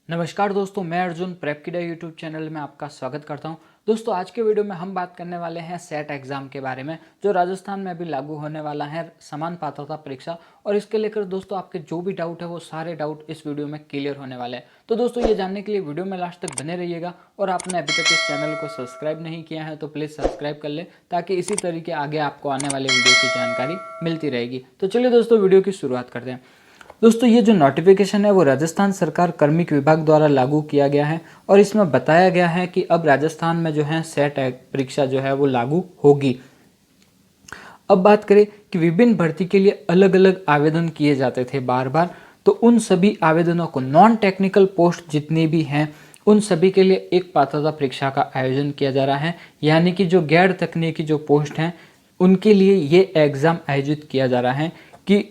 नमस्कार दोस्तों, मैं अर्जुन प्रेप किडा यूट्यूब चैनल में आपका स्वागत करता हूं। दोस्तों, आज के वीडियो में हम बात करने वाले हैं सेट एग्जाम के बारे में, जो राजस्थान में अभी लागू होने वाला है, समान पात्रता परीक्षा। और इसके लेकर दोस्तों आपके जो भी डाउट है वो सारे डाउट इस वीडियो में क्लियर होने वाले हैं। तो दोस्तों, ये जानने के लिए वीडियो में लास्ट तक बने रहिएगा। और आपने अभी तक इस चैनल को सब्सक्राइब नहीं किया है तो प्लीज़ सब्सक्राइब कर ले, ताकि इसी तरीके आगे आपको आने वाले वीडियो की जानकारी मिलती रहेगी। तो चलिए दोस्तों, वीडियो की शुरुआत करते हैं। दोस्तों, ये जो नोटिफिकेशन है वो राजस्थान सरकार कार्मिक विभाग द्वारा लागू किया गया है, और इसमें बताया गया है कि अब राजस्थान में जो है सेट परीक्षा जो है वो लागू होगी। अब बात करें कि विभिन्न भर्ती के लिए अलग अलग आवेदन किए जाते थे बार बार, तो उन सभी आवेदनों को नॉन टेक्निकल पोस्ट जितनी भी हैं उन सभी के लिए एक पात्रता परीक्षा का आयोजन किया जा रहा है। यानी कि जो गैर तकनीकी जो पोस्ट हैं उनके लिए ये एग्ज़ाम आयोजित किया जा रहा है कि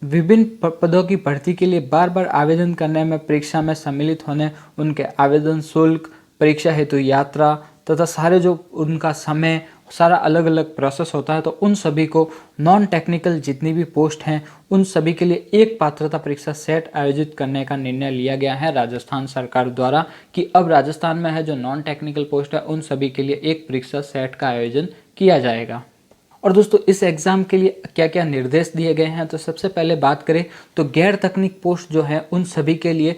विभिन्न पदों की भर्ती के लिए बार बार आवेदन करने में, परीक्षा में सम्मिलित होने, उनके आवेदन शुल्क, परीक्षा हेतु यात्रा तथा सारे जो उनका समय, सारा अलग अलग प्रोसेस होता है। तो उन सभी को नॉन टेक्निकल जितनी भी पोस्ट हैं उन सभी के लिए एक पात्रता परीक्षा सेट आयोजित करने का निर्णय लिया गया है राजस्थान सरकार द्वारा, कि अब राजस्थान में है जो नॉन टेक्निकल पोस्ट है उन सभी के लिए एक परीक्षा सेट का आयोजन किया जाएगा। और दोस्तों, इस एग्ज़ाम के लिए क्या क्या निर्देश दिए गए हैं, तो सबसे पहले बात करें तो गैर तकनीक पोस्ट जो है उन सभी के लिए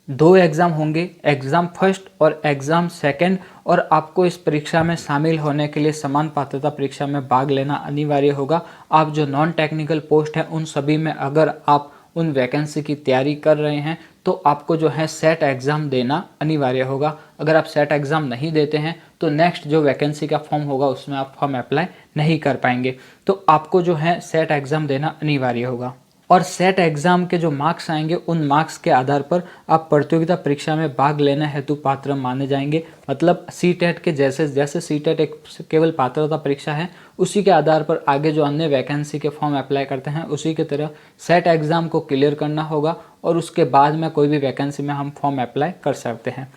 2 एग्ज़ाम होंगे, एग्ज़ाम फर्स्ट और एग्ज़ाम सेकंड। और आपको इस परीक्षा में शामिल होने के लिए समान पात्रता परीक्षा में भाग लेना अनिवार्य होगा। आप जो नॉन टेक्निकल पोस्ट है उन सभी में अगर आप उन वैकेंसी की तैयारी कर रहे हैं तो आपको जो है सेट एग्ज़ाम देना अनिवार्य होगा। अगर आप सेट एग्ज़ाम नहीं देते हैं तो नेक्स्ट जो वैकेंसी का फॉर्म होगा उसमें आप फॉर्म अप्लाई नहीं कर पाएंगे। तो आपको जो है सेट एग्ज़ाम देना अनिवार्य होगा। और सेट एग्ज़ाम के जो मार्क्स आएंगे उन मार्क्स के आधार पर आप प्रतियोगिता परीक्षा में भाग लेने हेतु पात्र माने जाएंगे। मतलब सीटेट के जैसे सीटेट एक केवल पात्रता परीक्षा है, उसी के आधार पर आगे जो अन्य वैकेंसी के फॉर्म अप्लाई करते हैं उसी की तरह सेट एग्ज़ाम को क्लियर करना होगा, और उसके बाद में कोई भी वैकेंसी में हम फॉर्म अप्लाई कर सकते हैं।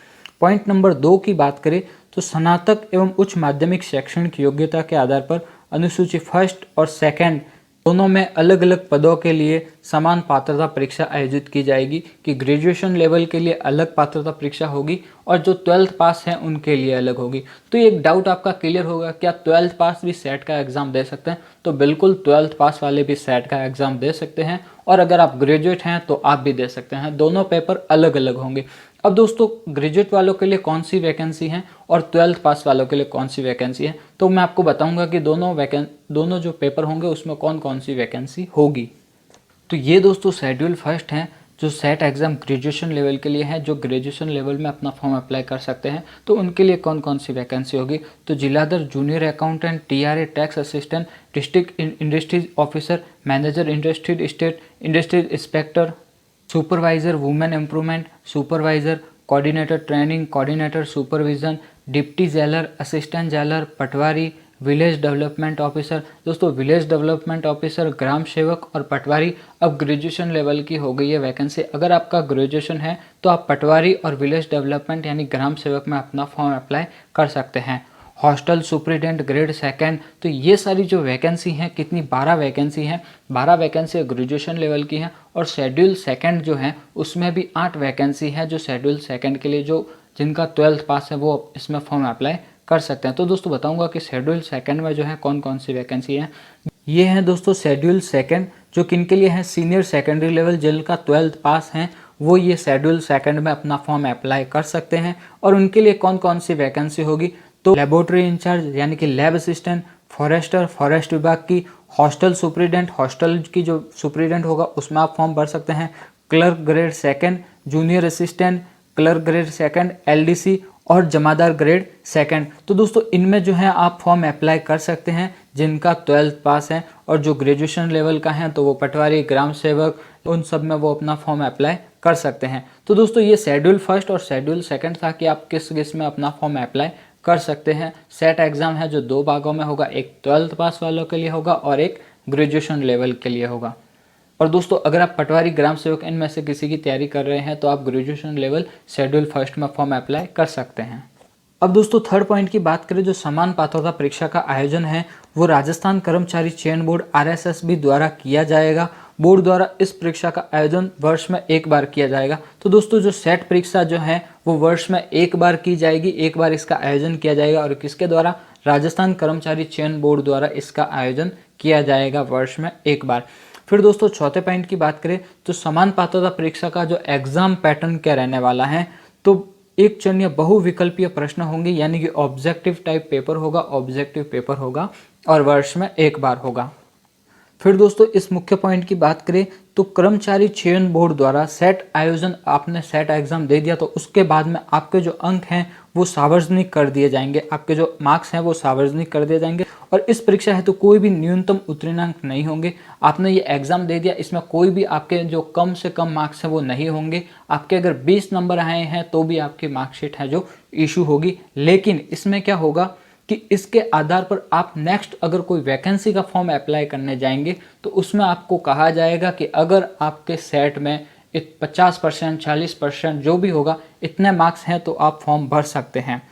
पॉइंट नंबर 2 की बात करें तो स्नातक एवं उच्च माध्यमिक शैक्षणिक योग्यता के आधार पर अनुसूची फर्स्ट और सेकंड दोनों में अलग अलग पदों के लिए समान पात्रता परीक्षा आयोजित की जाएगी, कि ग्रेजुएशन लेवल के लिए अलग पात्रता परीक्षा होगी और जो 12th पास हैं उनके लिए अलग होगी। तो एक डाउट आपका क्लियर होगा, क्या 12th पास भी सेट का एग्ज़ाम दे सकते हैं? तो बिल्कुल 12th पास वाले भी सेट का एग्ज़ाम दे सकते हैं, और अगर आप ग्रेजुएट हैं तो आप भी दे सकते हैं। दोनों पेपर अलग अलग होंगे। अब दोस्तों, ग्रेजुएट वालों के लिए कौन सी वैकेंसी है और 12th पास वालों के लिए कौन सी वैकेंसी है, तो मैं आपको बताऊंगा कि दोनों जो पेपर होंगे उसमें कौन कौन सी वैकेंसी होगी। तो ये दोस्तों शेड्यूल फर्स्ट है जो सेट एग्ज़ाम ग्रेजुएशन लेवल के लिए है, जो ग्रेजुएशन लेवल में अपना फॉर्म अप्लाई कर सकते हैं। तो उनके लिए कौन कौन सी वैकेंसी होगी, तो जिलाधर junior accountant, TRA tax assistant, district industries officer, manager industries state industries inspector, supervisor women empowerment, supervisor, coordinator training, coordinator supervision, deputy jailer, assistant jailer, patwari, village development officer. दोस्तों, village development officer, Gram Sevak और पटवारी अब graduation level की हो गई है vacancy. अगर आपका graduation है तो आप पटवारी और विलेज डेवलपमेंट यानी ग्राम सेवक में अपना फॉर्म अप्लाई कर सकते हैं। हॉस्टल सुपरिटेंडेंट ग्रेड सेकंड, तो ये सारी जो वैकेंसी हैं, कितनी 12 वैकेंसी हैं। 12 वैकेंसी ग्रेजुएशन लेवल की हैं, और शेड्यूल सेकंड जो है उसमें भी 8 वैकेंसी है, जो शेड्यूल सेकंड के लिए जो जिनका 12th पास है वो इसमें फॉर्म अप्लाई कर सकते हैं। तो दोस्तों बताऊंगा कि शेड्यूल सेकंड में जो है कौन कौन सी वैकेंसी है। ये हैं दोस्तों शेड्यूल सेकंड, जो किनके लिए है, सीनियर सेकेंडरी लेवल जिनका 12th पास है वो ये शेड्यूल सेकंड में अपना फॉर्म अप्लाई कर सकते हैं। और उनके लिए कौन कौन सी वैकेंसी होगी, तो लेबोरेटरी इंचार्ज यानी कि लैब असिस्टेंट, फॉरेस्टर फॉरेस्ट विभाग की, हॉस्टल सुपरिटेंडेंट हॉस्टल की जो सुपरिटेंडेंट होगा उसमें आप फॉर्म भर सकते हैं, clerk grade second, junior assistant, clerk grade second, LDC और जमादार ग्रेड सेकंड। तो दोस्तों इनमें जो है आप फॉर्म अप्लाई कर सकते हैं जिनका 12th पास है, और जो ग्रेजुएशन लेवल का है तो वो पटवारी, ग्राम सेवक, उन सब में वो अपना फॉर्म अप्लाई कर सकते हैं। तो दोस्तों ये शेड्यूल फर्स्ट और शेड्यूल सेकंड था कि आप किस में अपना फॉर्म अप्लाई कर सकते हैं। सेट एग्ज़ाम है जो 2 भागों में होगा, एक 12th पास वालों के लिए होगा और एक ग्रेजुएशन लेवल के लिए होगा। और दोस्तों अगर आप पटवारी, ग्राम सेवक इनमें से किसी की तैयारी कर रहे हैं तो आप ग्रेजुएशन लेवल शेड्यूल फर्स्ट में फॉर्म अप्लाई कर सकते हैं। अब दोस्तों थर्ड पॉइंट की बात करें, जो समान पात्रता परीक्षा का आयोजन है वो राजस्थान कर्मचारी चयन बोर्ड RSSB द्वारा किया जाएगा। बोर्ड द्वारा इस परीक्षा का आयोजन वर्ष में एक बार किया जाएगा। तो दोस्तों जो सेट परीक्षा जो है वो वर्ष में एक बार की जाएगी, एक बार इसका आयोजन किया जाएगा और किसके द्वारा? राजस्थान कर्मचारी चयन बोर्ड द्वारा इसका आयोजन किया जाएगा वर्ष में एक बार। फिर दोस्तों चौथे पॉइंट की बात करें तो समान पात्रता परीक्षा का जो एग्जाम पैटर्न क्या रहने वाला है, तो एक चरणीय बहुविकल्पीय प्रश्न होंगे, यानी कि ऑब्जेक्टिव टाइप पेपर होगा और वर्ष में एक बार होगा। फिर दोस्तों इस मुख्य पॉइंट की बात करें तो कर्मचारी चयन बोर्ड द्वारा सेट आयोजन, आपने सेट एग्जाम दे दिया तो उसके बाद में आपके जो अंक हैं वो सार्वजनिक कर दिए जाएंगे, आपके जो मार्क्स हैं वो सार्वजनिक कर दिए जाएंगे और इस परीक्षा है तो कोई भी न्यूनतम उत्तीर्णांक नहीं होंगे। आपने ये एग्जाम दे दिया, इसमें कोई भी आपके जो कम से कम मार्क्स हैं वो नहीं होंगे। आपके अगर 20 नंबर आए हैं तो भी आपकी मार्कशीट है जो इशू होगी, लेकिन इसमें क्या होगा कि इसके आधार पर आप नेक्स्ट अगर कोई वैकेंसी का फॉर्म अप्लाई करने जाएंगे तो उसमें आपको कहा जाएगा कि अगर आपके सेट में 50%, 40% जो भी होगा इतने मार्क्स हैं तो आप फॉर्म भर सकते हैं।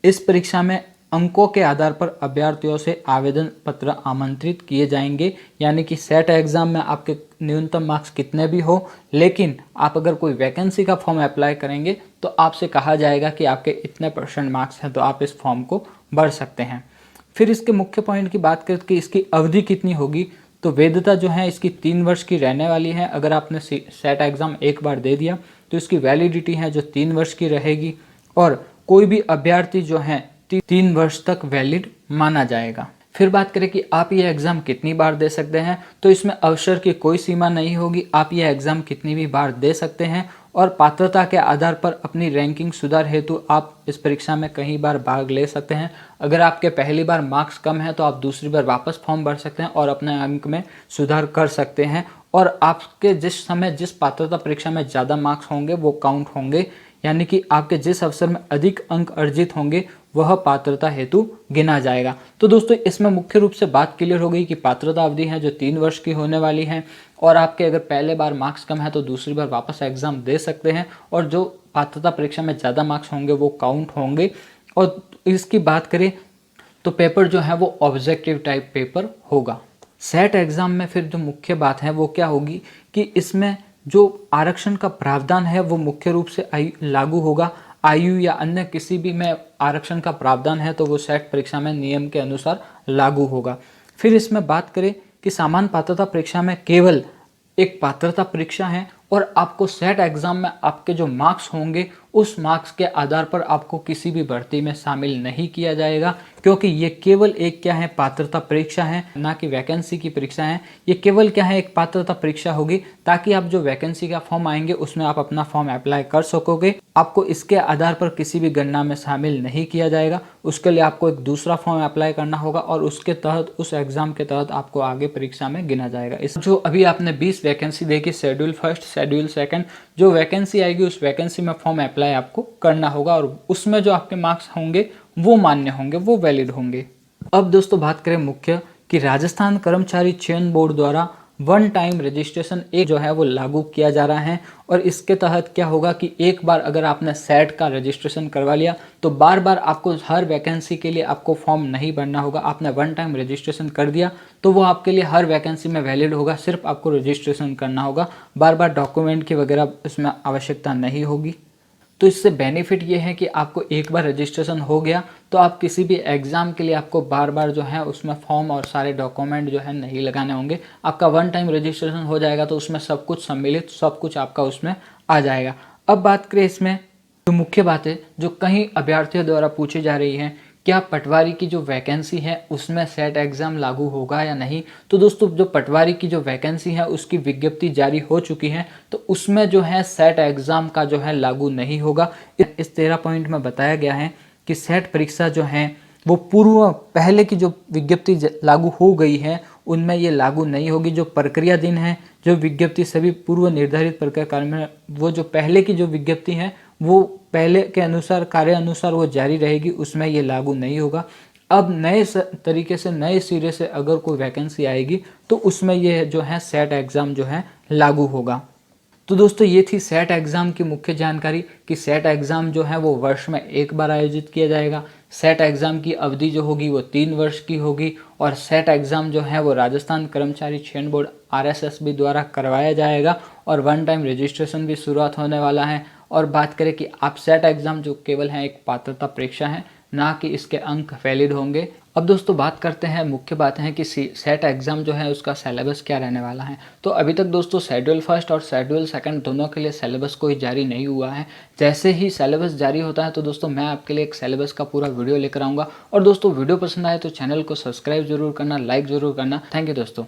इस परीक्षा में अंकों के आधार पर अभ्यर्थियों से आवेदन पत्र आमंत्रित किए जाएंगे, यानी कि सेट एग्जाम में आपके न्यूनतम मार्क्स कितने भी हो, लेकिन आप अगर कोई वैकेंसी का फॉर्म अप्लाई करेंगे तो आपसे कहा जाएगा कि आपके इतने % मार्क्स हैं तो आप इस फॉर्म को भर सकते हैं। फिर इसके मुख्य पॉइंट की बात करें कि इसकी अवधि कितनी होगी, तो वैधता जो है इसकी 3 वर्ष की रहने वाली है। अगर आपने सेट एग्जाम एक बार दे दिया तो इसकी वैलिडिटी है जो 3 वर्ष की रहेगी और कोई भी अभ्यर्थी जो है 3 वर्ष तक वैलिड माना जाएगा। फिर बात करें कि आप ये एग्ज़ाम कितनी बार दे सकते हैं, तो इसमें अवसर की कोई सीमा नहीं होगी, आप ये एग्ज़ाम कितनी भी बार दे सकते हैं और पात्रता के आधार पर अपनी रैंकिंग सुधार हेतु आप इस परीक्षा में कई बार भाग ले सकते हैं। अगर आपके पहली बार मार्क्स कम है तो आप दूसरी बार वापस फॉर्म भर सकते हैं और अपने अंक में सुधार कर सकते हैं और आपके जिस समय जिस पात्रता परीक्षा में ज़्यादा मार्क्स होंगे वो काउंट होंगे, यानी कि आपके जिस अवसर में अधिक अंक अर्जित होंगे वह पात्रता हेतु गिना जाएगा। तो दोस्तों इसमें मुख्य रूप से बात क्लियर हो गई कि पात्रता अवधि है जो 3 वर्ष की होने वाली है और आपके अगर पहले बार मार्क्स कम है तो दूसरी बार वापस एग्जाम दे सकते हैं और जो पात्रता परीक्षा में ज़्यादा मार्क्स होंगे वो काउंट होंगे। और इसकी बात करें तो पेपर जो है वो ऑब्जेक्टिव टाइप पेपर होगा। सेट एग्जाम में फिर जो मुख्य बात है वो क्या होगी कि इसमें जो आरक्षण का प्रावधान है वो मुख्य रूप से लागू होगा। आयु या अन्य किसी भी में आरक्षण का प्रावधान है तो वो सेट परीक्षा में नियम के अनुसार लागू होगा। फिर इसमें बात करें कि सामान्य पात्रता परीक्षा में केवल एक पात्रता परीक्षा है और आपको सेट एग्जाम में आपके जो मार्क्स होंगे उस मार्क्स के आधार पर आपको किसी भी भर्ती में शामिल नहीं किया जाएगा, क्योंकि ये केवल एक क्या है पात्रता परीक्षा है, ना कि वैकेंसी की परीक्षा है। ये केवल क्या है एक पात्रता परीक्षा होगी ताकि आप जो वैकेंसी का फॉर्म आएंगे उसमें आप अपना फॉर्म अप्लाई कर सकोगे। आपको इसके आधार पर किसी भी गणना में शामिल नहीं किया जाएगा, उसके लिए आपको एक दूसरा फॉर्म अप्लाई करना होगा और उसके तहत उस एग्जाम के तहत आपको आगे परीक्षा में गिना जाएगा। इस जो अभी आपने 20 वैकेंसी देखी, शेड्यूल फर्स्ट, शेड्यूल सेकंड, जो वैकेंसी आएगी उस वैकेंसी में फॉर्म अप्लाई आपको करना होगा और उसमें जो आपके मार्क्स होंगे वो मान्य होंगे, वो वैलिड होंगे। अब दोस्तों बात करें मुख्य कि राजस्थान कर्मचारी चयन बोर्ड द्वारा वन टाइम रजिस्ट्रेशन एक जो है वो लागू किया जा रहा है और इसके तहत क्या होगा कि एक बार अगर आपने सेट का रजिस्ट्रेशन करवा लिया तो बार बार आपको हर वैकेंसी के लिए आपको फॉर्म नहीं भरना होगा। आपने वन टाइम रजिस्ट्रेशन कर दिया तो वो आपके लिए हर वैकेंसी में वैलिड होगा, सिर्फ आपको रजिस्ट्रेशन करना होगा, बार बार डॉक्यूमेंट की वगैरह इसमें आवश्यकता नहीं होगी। तो इससे बेनिफिट ये है कि आपको एक बार रजिस्ट्रेशन हो गया तो आप किसी भी एग्ज़ाम के लिए आपको बार बार जो है उसमें फॉर्म और सारे डॉक्यूमेंट जो है नहीं लगाने होंगे। आपका वन टाइम रजिस्ट्रेशन हो जाएगा तो उसमें सब कुछ सम्मिलित, सब कुछ आपका उसमें आ जाएगा। अब बात करें इसमें जो मुख्य बातें जो कई अभ्यर्थियों द्वारा पूछी जा रही हैं, क्या पटवारी की जो वैकेंसी है उसमें सेट एग्ज़ाम लागू होगा या नहीं। तो दोस्तों जो पटवारी की जो वैकेंसी है उसकी विज्ञप्ति जारी हो चुकी है तो उसमें जो है सेट एग्ज़ाम का जो है लागू नहीं होगा। इस 13 पॉइंट में बताया गया है कि सेट परीक्षा जो है वो पूर्व पहले की जो विज्ञप्ति लागू हो गई है उनमें ये लागू नहीं होगी। जो प्रक्रिया दिन है, जो विज्ञप्ति सभी पूर्व निर्धारित प्रक्रिया कार्य में, वो जो पहले की जो विज्ञप्ति है वो पहले के अनुसार कार्य अनुसार वो जारी रहेगी, उसमें ये लागू नहीं होगा। अब नए तरीके से नए सिरे से अगर कोई वैकेंसी आएगी तो उसमें ये जो है सेट एग्ज़ाम जो है लागू होगा। तो दोस्तों ये थी सेट एग्ज़ाम की मुख्य जानकारी कि सेट एग्ज़ाम जो है वो वर्ष में एक बार आयोजित किया जाएगा। सेट एग्ज़ाम की अवधि जो होगी वो 3 वर्ष की होगी और सेट एग्ज़ाम जो है वो राजस्थान कर्मचारी चयन बोर्ड RSSB द्वारा करवाया जाएगा और वन टाइम रजिस्ट्रेशन भी शुरुआत होने वाला है। और बात करें कि आप सेट एग्ज़ाम जो केवल है एक पात्रता परीक्षा है, ना कि इसके अंक वैलिड होंगे। अब दोस्तों बात करते हैं, मुख्य बात है कि सेट एग्ज़ाम जो है उसका सिलेबस क्या रहने वाला है। तो अभी तक दोस्तों शेड्यूल फर्स्ट और शेड्यूल सेकंड दोनों के लिए सिलेबस कोई जारी नहीं हुआ है। जैसे ही सिलेबस जारी होता है तो दोस्तों मैं आपके लिए एक सिलेबस का पूरा वीडियो लेकर आऊँगा। और दोस्तों वीडियो पसंद आए तो चैनल को सब्सक्राइब जरूर करना, लाइक ज़रूर करना। थैंक यू दोस्तों।